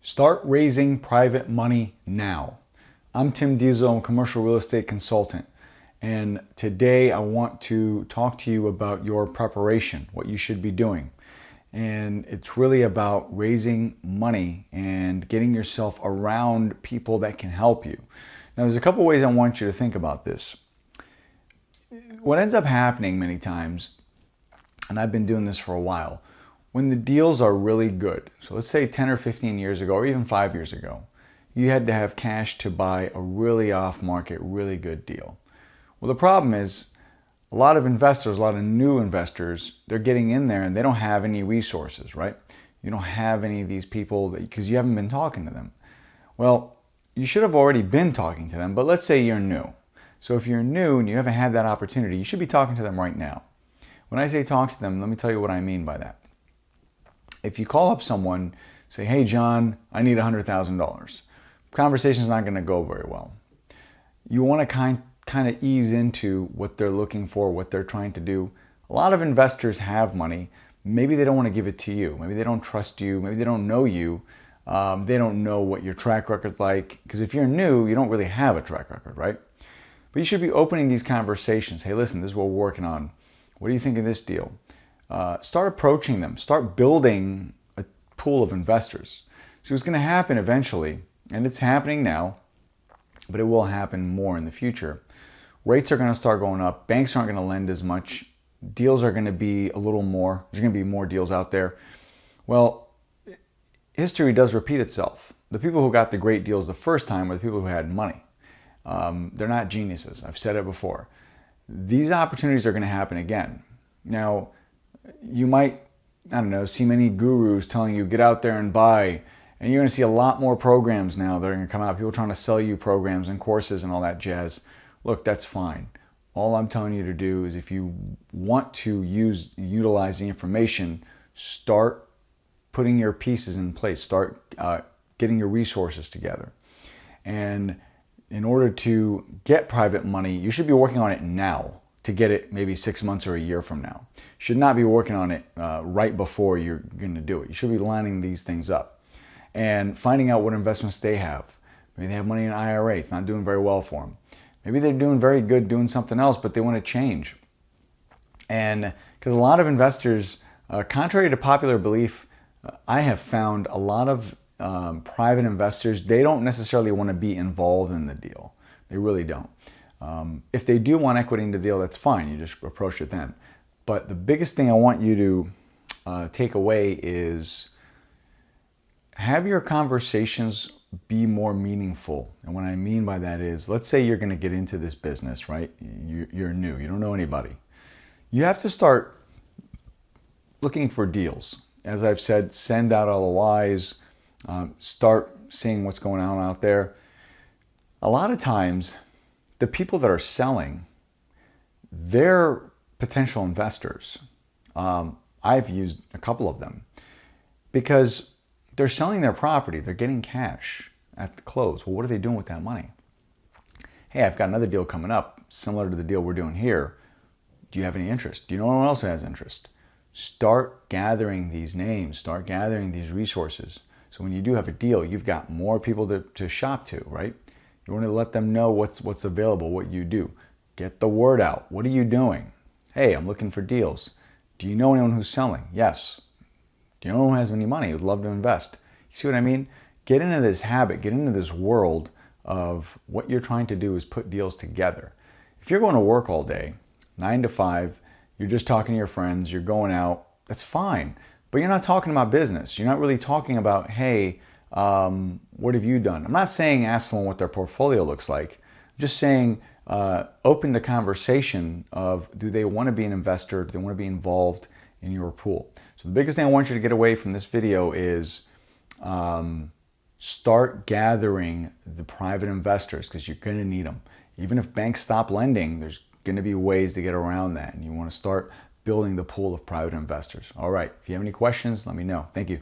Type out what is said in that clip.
Start raising private money now. I'm Tim Diesel, I'm a commercial real estate consultant. And today I want to talk to you about your preparation, what you should be doing. And it's really about raising money and getting yourself around people that can help you. Now, there's a couple ways I want you to think about this. What ends up happening many times, and I've been doing this for a while, when the deals are really good, so let's say 10 or 15 years ago, or even 5 years ago, you had to have cash to buy a really off-market, really good deal. Well, the problem is a lot of investors, a lot of new investors, they're getting in there and they don't have any resources, right? You don't have any of these people because you haven't been talking to them. Well, you should have already been talking to them, but let's say you're new. So if you're new and you haven't had that opportunity, you should be talking to them right now. When I say talk to them, let me tell you what I mean by that. If you call up someone, say, hey, John, I need $100,000. Conversation's not going to go very well. You want to kind of ease into what they're looking for, what they're trying to do. A lot of investors have money. Maybe they don't want to give it to you. Maybe they don't trust you. Maybe they don't know you. They don't know what your track record's like. Because if you're new, you don't really have a track record, right? But you should be opening these conversations. Hey, listen, this is what we're working on. What do you think of this deal? Start approaching them. Start building a pool of investors. See, what's going to happen eventually, and it's happening now, but it will happen more in the future. Rates are going to start going up. Banks aren't going to lend as much. Deals are going to be a little more. There's going to be more deals out there. Well, history does repeat itself. The people who got the great deals the first time were the people who had money. They're not geniuses. I've said it before. These opportunities are going to happen again. Now, you might, I don't know, see many gurus telling you get out there and buy, and you're going to see a lot more programs now that are going to come out, people trying to sell you programs and courses and all that jazz. Look, that's fine. All I'm telling you to do is if you want to utilize the information, start putting your pieces in place, start getting your resources together. And in order to get private money, you should be working on it now to get it maybe 6 months or a year from now. You should not be working on it right before you're going to do it. You should be lining these things up and finding out what investments they have. Maybe they have money in an IRA. It's not doing very well for them. Maybe they're doing very good doing something else, but they want to change. And because a lot of investors, contrary to popular belief, I have found a lot of private investors, they don't necessarily want to be involved in the deal. They really don't. If they do want equity in the deal, that's fine. You just approach it then. But the biggest thing I want you to take away is have your conversations be more meaningful. And what I mean by that is, let's say you're going to get into this business, right? You're new. You don't know anybody. You have to start looking for deals. As I've said, send out LOIs. Start seeing what's going on out there. A lot of times, the people that are selling, they're potential investors. I've used a couple of them because they're selling their property. They're getting cash at the close. Well, what are they doing with that money? Hey, I've got another deal coming up similar to the deal we're doing here. Do you have any interest? Do you know anyone else who has interest? Start gathering these names. Start gathering these resources. So when you do have a deal, you've got more people to shop to, right? You want to let them know what's available, what you do. Get the word out. What are you doing? Hey, I'm looking for deals. Do you know anyone who's selling? Yes. Do you know anyone who has any money who'd love to invest? You see what I mean? Get into this habit. Get into this world of what you're trying to do is put deals together. If you're going to work all day, 9 to 5, you're just talking to your friends, you're going out, that's fine. But you're not talking about business. You're not really talking about, hey, what have you done? I'm not saying ask someone what their portfolio looks like. I'm just saying open the conversation of do they want to be an investor? Do they want to be involved in your pool? So the biggest thing I want you to get away from this video is start gathering the private investors because you're going to need them. Even if banks stop lending, there's going to be ways to get around that. And you want to start building the pool of private investors. All right. If you have any questions, let me know. Thank you.